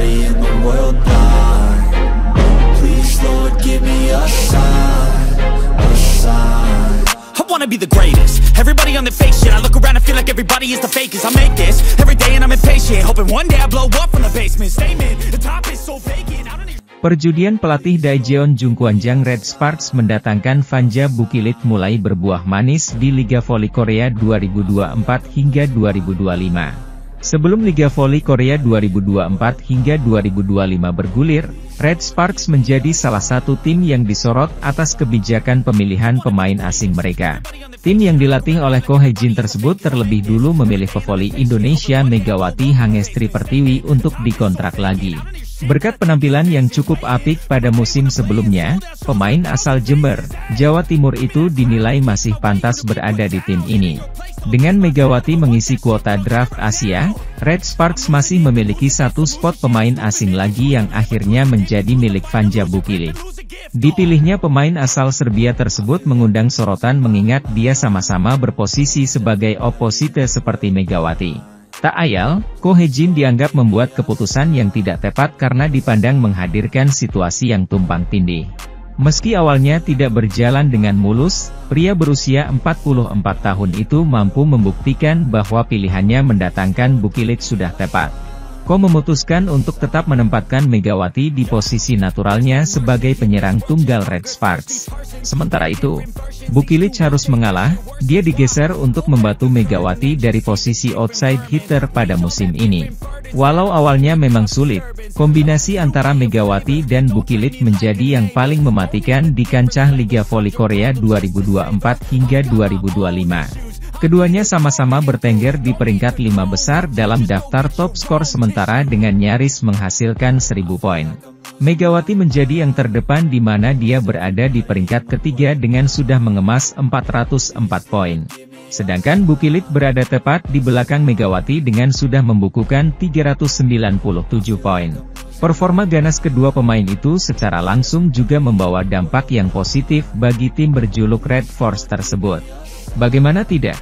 everybody in the world blind. Please Lord give me a sign, a sign. I wanna be the greatest. Everybody on the fake shit. I look around and feel like everybody is the fakest. I make this every day and I'm impatient, hoping one day I blow up from the basement. Statement, the top is so vacant. I don't even... Perjudian pelatih Daejeon Jungkwanjang Red Sparks mendatangkan Fanja Bukilit mulai berbuah manis di Liga Voli Korea 2024 hingga 2025. Sebelum Liga Voli Korea 2024 hingga 2025 bergulir, Red Sparks menjadi salah satu tim yang disorot atas kebijakan pemilihan pemain asing mereka. Tim yang dilatih oleh Ko Hae-jin tersebut terlebih dulu memilih pevoli Indonesia Megawati Hangestri Pertiwi untuk dikontrak lagi. Berkat penampilan yang cukup apik pada musim sebelumnya, pemain asal Jember, Jawa Timur itu dinilai masih pantas berada di tim ini. Dengan Megawati mengisi kuota draft Asia, Red Sparks masih memiliki satu spot pemain asing lagi yang akhirnya menjadi milik Fanja Bukilit. Dipilihnya pemain asal Serbia tersebut mengundang sorotan mengingat dia sama-sama berposisi sebagai oposite seperti Megawati. Tak ayal, Ko Hae-jin dianggap membuat keputusan yang tidak tepat karena dipandang menghadirkan situasi yang tumpang tindih. Meski awalnya tidak berjalan dengan mulus, pria berusia 44 tahun itu mampu membuktikan bahwa pilihannya mendatangkan Bukilit sudah tepat. Ko memutuskan untuk tetap menempatkan Megawati di posisi naturalnya sebagai penyerang tunggal Red Sparks. Sementara itu, Bukilit harus mengalah, dia digeser untuk membantu Megawati dari posisi outside hitter pada musim ini. Walau awalnya memang sulit, kombinasi antara Megawati dan Bukilit menjadi yang paling mematikan di kancah Liga Voli Korea 2024 hingga 2025. Keduanya sama-sama bertengger di peringkat 5 besar dalam daftar top skor sementara dengan nyaris menghasilkan 1000 poin. Megawati menjadi yang terdepan di mana dia berada di peringkat ketiga dengan sudah mengemas 404 poin. Sedangkan Bukilit berada tepat di belakang Megawati dengan sudah membukukan 397 poin. Performa ganas kedua pemain itu secara langsung juga membawa dampak yang positif bagi tim berjuluk Red Force tersebut. Bagaimana tidak?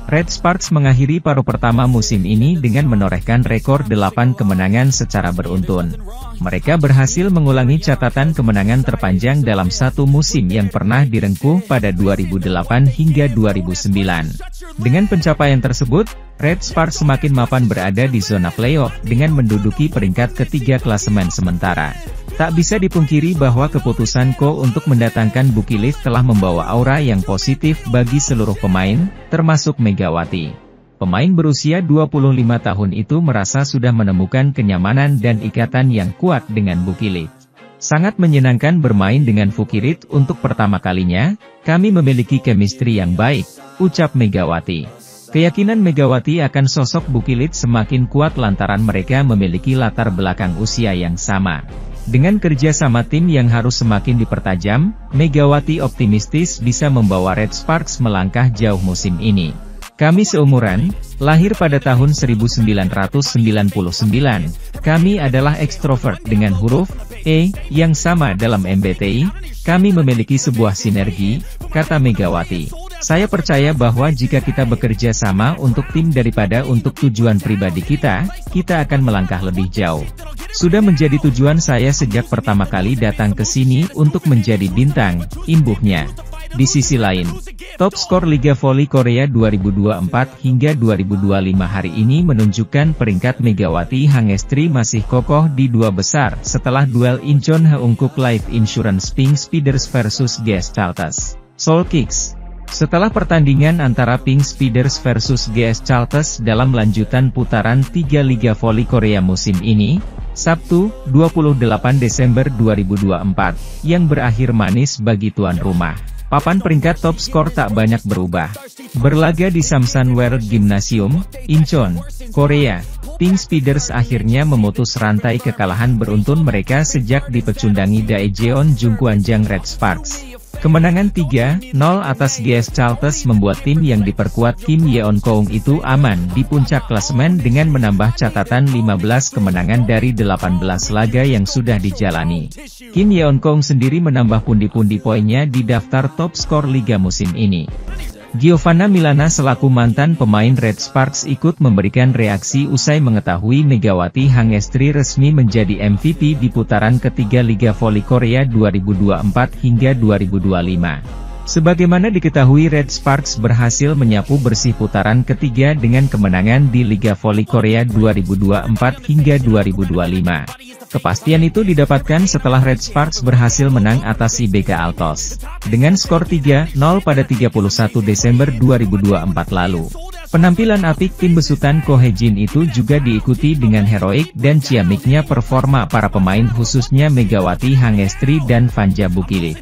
Red Sparks mengakhiri paruh pertama musim ini dengan menorehkan rekor 8 kemenangan secara beruntun. Mereka berhasil mengulangi catatan kemenangan terpanjang dalam satu musim yang pernah direngkuh pada 2008 hingga 2009. Dengan pencapaian tersebut, Red Sparks semakin mapan berada di zona playoff dengan menduduki peringkat ketiga klasemen sementara. Tak bisa dipungkiri bahwa keputusan Ko untuk mendatangkan Bukilit telah membawa aura yang positif bagi seluruh pemain, termasuk Megawati. Pemain berusia 25 tahun itu merasa sudah menemukan kenyamanan dan ikatan yang kuat dengan Bukilit. Sangat menyenangkan bermain dengan Bukilit untuk pertama kalinya, kami memiliki chemistry yang baik, ucap Megawati. Keyakinan Megawati akan sosok Bukilit semakin kuat lantaran mereka memiliki latar belakang usia yang sama. Dengan kerja sama tim yang harus semakin dipertajam, Megawati optimistis bisa membawa Red Sparks melangkah jauh musim ini. Kami seumuran, lahir pada tahun 1999. Kami adalah ekstrovert dengan huruf E yang sama dalam MBTI. Kami memiliki sebuah sinergi, kata Megawati. Saya percaya bahwa jika kita bekerja sama untuk tim daripada untuk tujuan pribadi kita akan melangkah lebih jauh. Sudah menjadi tujuan saya sejak pertama kali datang ke sini untuk menjadi bintang, imbuhnya. Di sisi lain, top skor Liga Voli Korea 2024 hingga 2025 hari ini menunjukkan peringkat Megawati Hangestri masih kokoh di dua besar setelah duel Incheon Haeunkook Life Insurance Pink Speeders versus GS Chalters Seoul Kicks. Setelah pertandingan antara Pink Speeders versus GS Chalters dalam lanjutan putaran 3 Liga Voli Korea musim ini, Sabtu, 28 Desember 2024, yang berakhir manis bagi tuan rumah. Papan peringkat top skor tak banyak berubah. Berlaga di Samsan World Gymnasium, Incheon, Korea, Pink Speeders akhirnya memutus rantai kekalahan beruntun mereka sejak dipecundangi Daejeon Jungkwanjang Red Sparks. Kemenangan 3-0 atas GS Chalters membuat tim yang diperkuat Kim Yeon-koung itu aman di puncak klasemen dengan menambah catatan 15 kemenangan dari 18 laga yang sudah dijalani. Kim Yeon-koung sendiri menambah pundi-pundi poinnya di daftar top skor liga musim ini. Giovanna Milana selaku mantan pemain Red Sparks ikut memberikan reaksi usai mengetahui Megawati Hangestri resmi menjadi MVP di putaran ketiga Liga Voli Korea 2024 hingga 2025. Sebagaimana diketahui, Red Sparks berhasil menyapu bersih putaran ketiga dengan kemenangan di Liga Voli Korea 2024 hingga 2025. Kepastian itu didapatkan setelah Red Sparks berhasil menang atas IBK Altos dengan skor 3-0 pada 31 Desember 2024 lalu. Penampilan apik tim besutan Ko Hye-jin itu juga diikuti dengan heroik dan ciamiknya performa para pemain khususnya Megawati Hangestri dan Fanja Bukilit.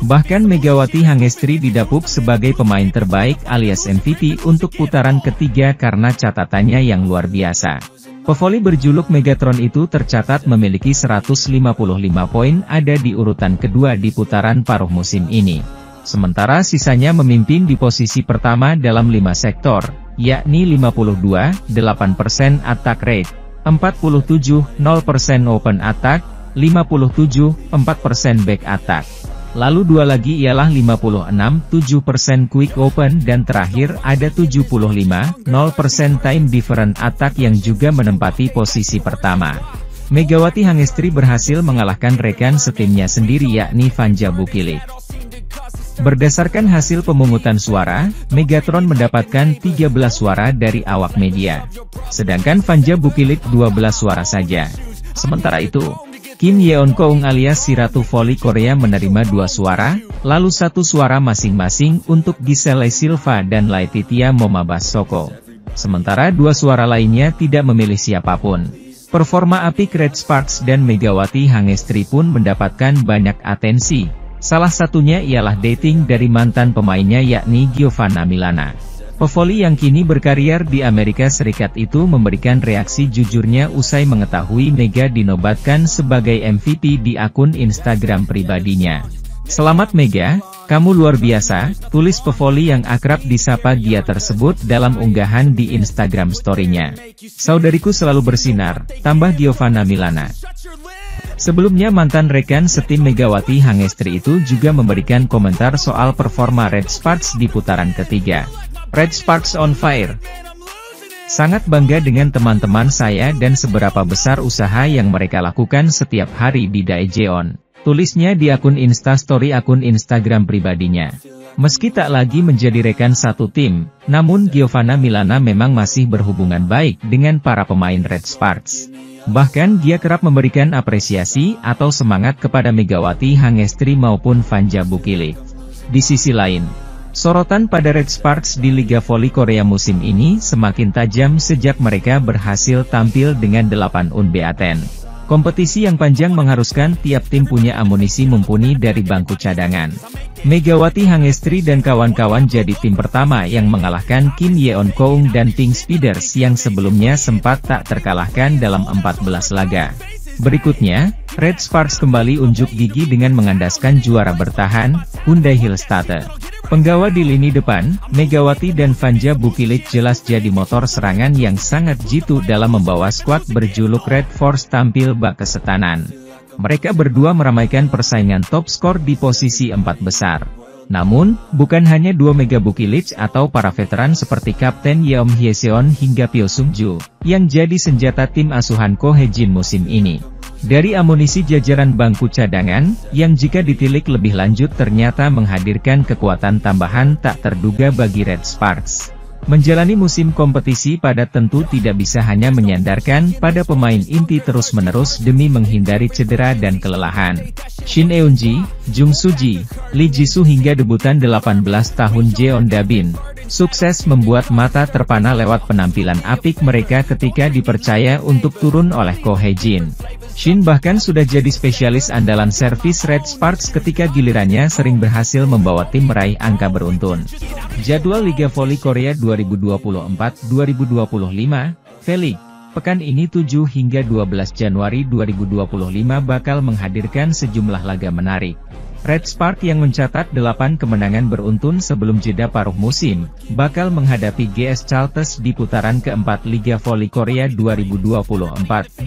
Bahkan Megawati Hangestri didapuk sebagai pemain terbaik alias MVP untuk putaran ketiga karena catatannya yang luar biasa. Pevoli berjuluk Megatron itu tercatat memiliki 155 poin, ada di urutan kedua di putaran paruh musim ini. Sementara sisanya memimpin di posisi pertama dalam 5 sektor, yakni 52,8% attack rate, 47,0% open attack, 57,4% back attack. Lalu dua lagi ialah 56,7% quick open dan terakhir ada 75,0% time different attack yang juga menempati posisi pertama. Megawati Hangestri berhasil mengalahkan rekan setimnya sendiri yakni Fanja Bukilit. Berdasarkan hasil pemungutan suara, Megatron mendapatkan 13 suara dari awak media. Sedangkan Fanja Bukilit 12 suara saja. Sementara itu, Kim Yeon-keung alias si Ratu Voli Korea menerima 2 suara, lalu 1 suara masing-masing untuk Giselle Silva dan Laetitia Momabas Soko. Sementara 2 suara lainnya tidak memilih siapapun. Performa apik Red Sparks dan Megawati Hangestri pun mendapatkan banyak atensi. Salah satunya ialah dating dari mantan pemainnya yakni Giovanna Milana. Pevoli yang kini berkarier di Amerika Serikat itu memberikan reaksi jujurnya usai mengetahui Mega dinobatkan sebagai MVP di akun Instagram pribadinya. "Selamat Mega, kamu luar biasa," tulis Pevoli yang akrab disapa dia tersebut dalam unggahan di Instagram story-nya. "Saudariku selalu bersinar," tambah Giovanna Milana. Sebelumnya mantan rekan setim Megawati Hangestri itu juga memberikan komentar soal performa Red Sparks di putaran ketiga. "Red Sparks on fire. Sangat bangga dengan teman-teman saya dan seberapa besar usaha yang mereka lakukan setiap hari di Daejeon," tulisnya di akun Instastory akun Instagram pribadinya. Meski tak lagi menjadi rekan satu tim, namun Giovanna Milana memang masih berhubungan baik dengan para pemain Red Sparks. Bahkan dia kerap memberikan apresiasi atau semangat kepada Megawati Hangestri maupun Fanja Bukilit. Di sisi lain, sorotan pada Red Sparks di Liga Voli Korea musim ini semakin tajam sejak mereka berhasil tampil dengan 8 unbeaten. Kompetisi yang panjang mengharuskan tiap tim punya amunisi mumpuni dari bangku cadangan. Megawati Hangestri dan kawan-kawan jadi tim pertama yang mengalahkan Kim Yeon-keung dan Pink Speeders yang sebelumnya sempat tak terkalahkan dalam 14 laga. Berikutnya, Red Sparks kembali unjuk gigi dengan mengandaskan juara bertahan, Hyundai Hillstatte. Penggawa di lini depan, Megawati dan Fanja Bukilit jelas jadi motor serangan yang sangat jitu dalam membawa skuad berjuluk Red Force tampil bak kesetanan. Mereka berdua meramaikan persaingan top skor di posisi 4 besar. Namun, bukan hanya 2 Mega Bukilit atau para veteran seperti Kapten Yeom Hyeseon hingga Pyo Sung-ju, yang jadi senjata tim asuhan Ko Hye-jin musim ini. Dari amunisi jajaran bangku cadangan, yang jika ditilik lebih lanjut ternyata menghadirkan kekuatan tambahan tak terduga bagi Red Sparks. Menjalani musim kompetisi padat tentu tidak bisa hanya menyandarkan pada pemain inti terus-menerus demi menghindari cedera dan kelelahan. Shin Eun-ji, Jung Soo-ji, Lee Ji-soo hingga debutan 18 tahun Jeon Da-bin, sukses membuat mata terpana lewat penampilan apik mereka ketika dipercaya untuk turun oleh Ko Hye-jin. Shin bahkan sudah jadi spesialis andalan servis Red Sparks ketika gilirannya sering berhasil membawa tim meraih angka beruntun. Jadwal Liga Voli Korea 2024-2025, V-League, pekan ini 7 hingga 12 Januari 2025 bakal menghadirkan sejumlah laga menarik. Red Sparks yang mencatat 8 kemenangan beruntun sebelum jeda paruh musim, bakal menghadapi GS Chalters di putaran keempat Liga Voli Korea 2024-2025.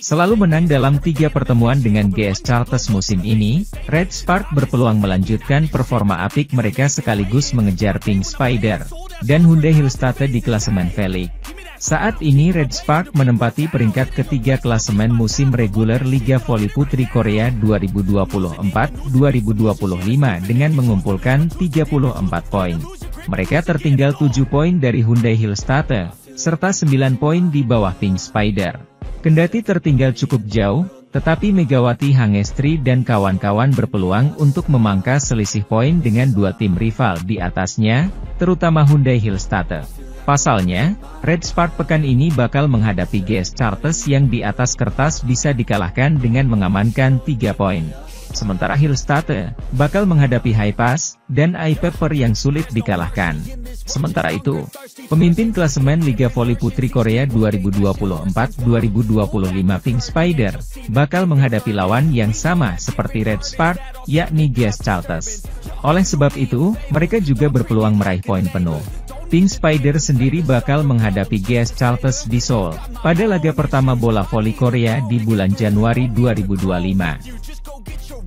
Selalu menang dalam 3 pertemuan dengan GS Chartres musim ini, Red Spark berpeluang melanjutkan performa apik mereka sekaligus mengejar Pink Spider dan Hyundai Hillstatter di klasemen V-League. Saat ini Red Spark menempati peringkat ketiga klasemen musim reguler Liga Voli Putri Korea 2024-2025 dengan mengumpulkan 34 poin. Mereka tertinggal 7 poin dari Hyundai Hillstatter, serta 9 poin di bawah Pink Spider. Kendati tertinggal cukup jauh, tetapi Megawati Hangestri dan kawan-kawan berpeluang untuk memangkas selisih poin dengan 2 tim rival di atasnya, terutama Hyundai Hillstatter. Pasalnya, Red Spark pekan ini bakal menghadapi GS Chartres yang di atas kertas bisa dikalahkan dengan mengamankan 3 poin. Sementara Hillstatter bakal menghadapi Hipass dan iPepper yang sulit dikalahkan. Sementara itu, pemimpin klasemen Liga Voli Putri Korea 2024-2025 Pink Spider bakal menghadapi lawan yang sama seperti Red Spark, yakni GS Chartres. Oleh sebab itu, mereka juga berpeluang meraih poin penuh. Pink Spider sendiri bakal menghadapi GS Chartres di Seoul pada laga pertama bola voli Korea di bulan Januari 2025.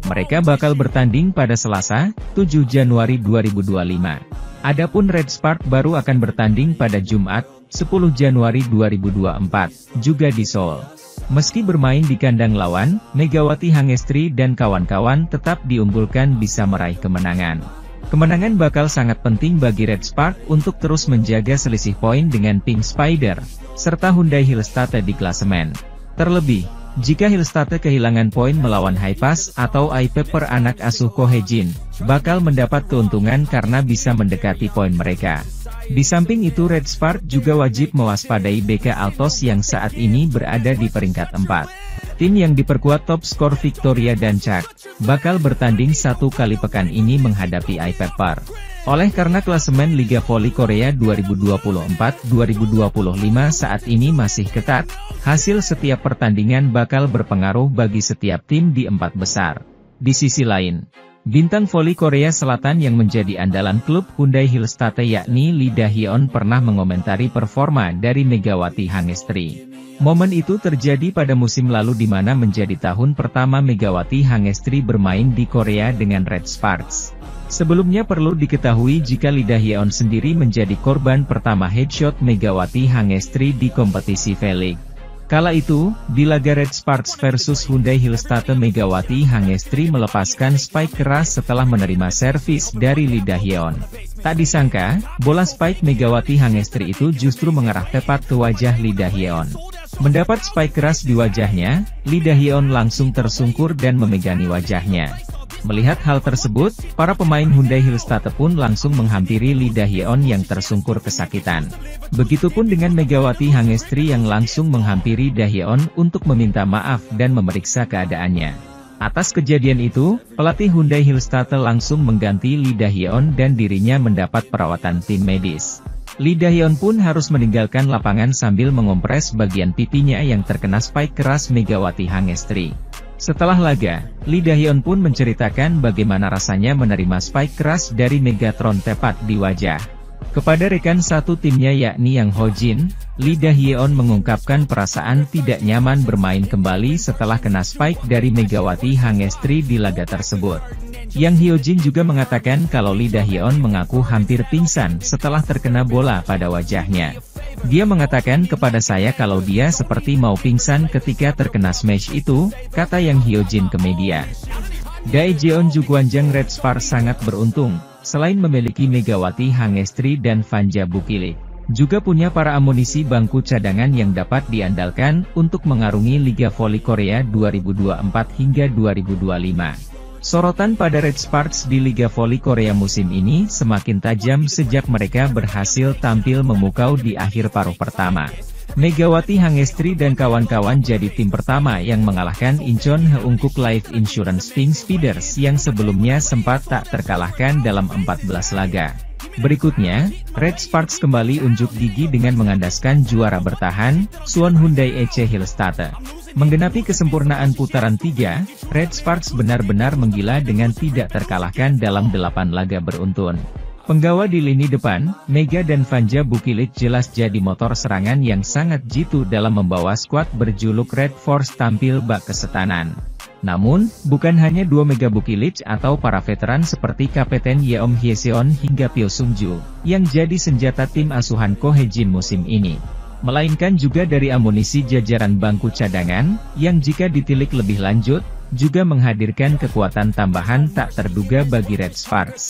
Mereka bakal bertanding pada Selasa, 7 Januari 2025. Adapun Red Spark baru akan bertanding pada Jumat, 10 Januari 2024, juga di Seoul. Meski bermain di kandang lawan, Megawati Hangestri dan kawan-kawan tetap diunggulkan bisa meraih kemenangan. Kemenangan bakal sangat penting bagi Red Spark untuk terus menjaga selisih poin dengan Pink Spider, serta Hyundai Hillstatter di klasemen. Terlebih, jika Hillstatter kehilangan poin melawan Hipass atau iPepper anak asuh Ko Hye-jin, bakal mendapat keuntungan karena bisa mendekati poin mereka. Di samping itu Red Spark juga wajib mewaspadai BK Altos yang saat ini berada di peringkat 4. Tim yang diperkuat top skor Victoria dan Chak, bakal bertanding 1 kali pekan ini menghadapi iPepper. Oleh karena klasemen Liga Voli Korea 2024-2025 saat ini masih ketat, hasil setiap pertandingan bakal berpengaruh bagi setiap tim di 4 besar. Di sisi lain, bintang voli Korea Selatan yang menjadi andalan klub Hyundai Hillstatter yakni Lee Da-hyun pernah mengomentari performa dari Megawati Hangestri. Momen itu terjadi pada musim lalu di mana menjadi tahun pertama Megawati Hangestri bermain di Korea dengan Red Sparks. Sebelumnya perlu diketahui jika Lee Da-hyun sendiri menjadi korban pertama headshot Megawati Hangestri di kompetisi V-League. Kala itu, di laga Red Sparks versus Hyundai Hillstatter Megawati Hangestri melepaskan spike keras setelah menerima servis dari Lee Da-hyun. Tak disangka, bola spike Megawati Hangestri itu justru mengarah tepat ke wajah Lee Da-hyun. Mendapat spike keras di wajahnya, Lee Da-hyun langsung tersungkur dan memegangi wajahnya. Melihat hal tersebut, para pemain Hyundai Hillstatter pun langsung menghampiri Lee Da-hyun yang tersungkur kesakitan. Begitupun dengan Megawati Hangestri yang langsung menghampiri Da-hyun untuk meminta maaf dan memeriksa keadaannya. Atas kejadian itu, pelatih Hyundai Hillstatter langsung mengganti Lee Da-hyun dan dirinya mendapat perawatan tim medis. Lee Da-hyun pun harus meninggalkan lapangan sambil mengompres bagian pipinya yang terkena spike keras Megawati Hangestri. Setelah laga, Lee Da-hyun pun menceritakan bagaimana rasanya menerima spike keras dari Megatron tepat di wajah. Kepada rekan satu timnya yakni Yang Ho-jin, Lee Da-hyun mengungkapkan perasaan tidak nyaman bermain kembali setelah kena spike dari Megawati Hangestri di laga tersebut. Yang Hyo-jin juga mengatakan kalau Lee Da-hyun mengaku hampir pingsan setelah terkena bola pada wajahnya. Dia mengatakan kepada saya kalau dia seperti mau pingsan ketika terkena smash itu, kata Yang Hyo-jin ke media. Daejeon Jungkwanjang Red Spark sangat beruntung, selain memiliki Megawati Hangestri dan Vanja Bukilik, juga punya para amunisi bangku cadangan yang dapat diandalkan untuk mengarungi Liga Voli Korea 2024 hingga 2025. Sorotan pada Red Sparks di Liga Voli Korea musim ini semakin tajam sejak mereka berhasil tampil memukau di akhir paruh pertama. Megawati Hangestri dan kawan-kawan jadi tim pertama yang mengalahkan Incheon Heungkuk Life Insurance Pink Speeders yang sebelumnya sempat tak terkalahkan dalam 14 laga. Berikutnya, Red Sparks kembali unjuk gigi dengan mengandaskan juara bertahan, Suwon Hyundai EC Hillstatter. Menggenapi kesempurnaan putaran 3, Red Sparks benar-benar menggila dengan tidak terkalahkan dalam 8 laga beruntun. Penggawa di lini depan, Mega dan Vanja Bukilit jelas jadi motor serangan yang sangat jitu dalam membawa skuad berjuluk Red Force tampil bak kesetanan. Namun, bukan hanya dua Mega Bukilit atau para veteran seperti Kapten Yeom Hyeseon hingga Pyo Sung-ju, yang jadi senjata tim asuhan Ko Hae-jin musim ini. Melainkan juga dari amunisi jajaran bangku cadangan, yang jika ditilik lebih lanjut, juga menghadirkan kekuatan tambahan tak terduga bagi Red Sparks.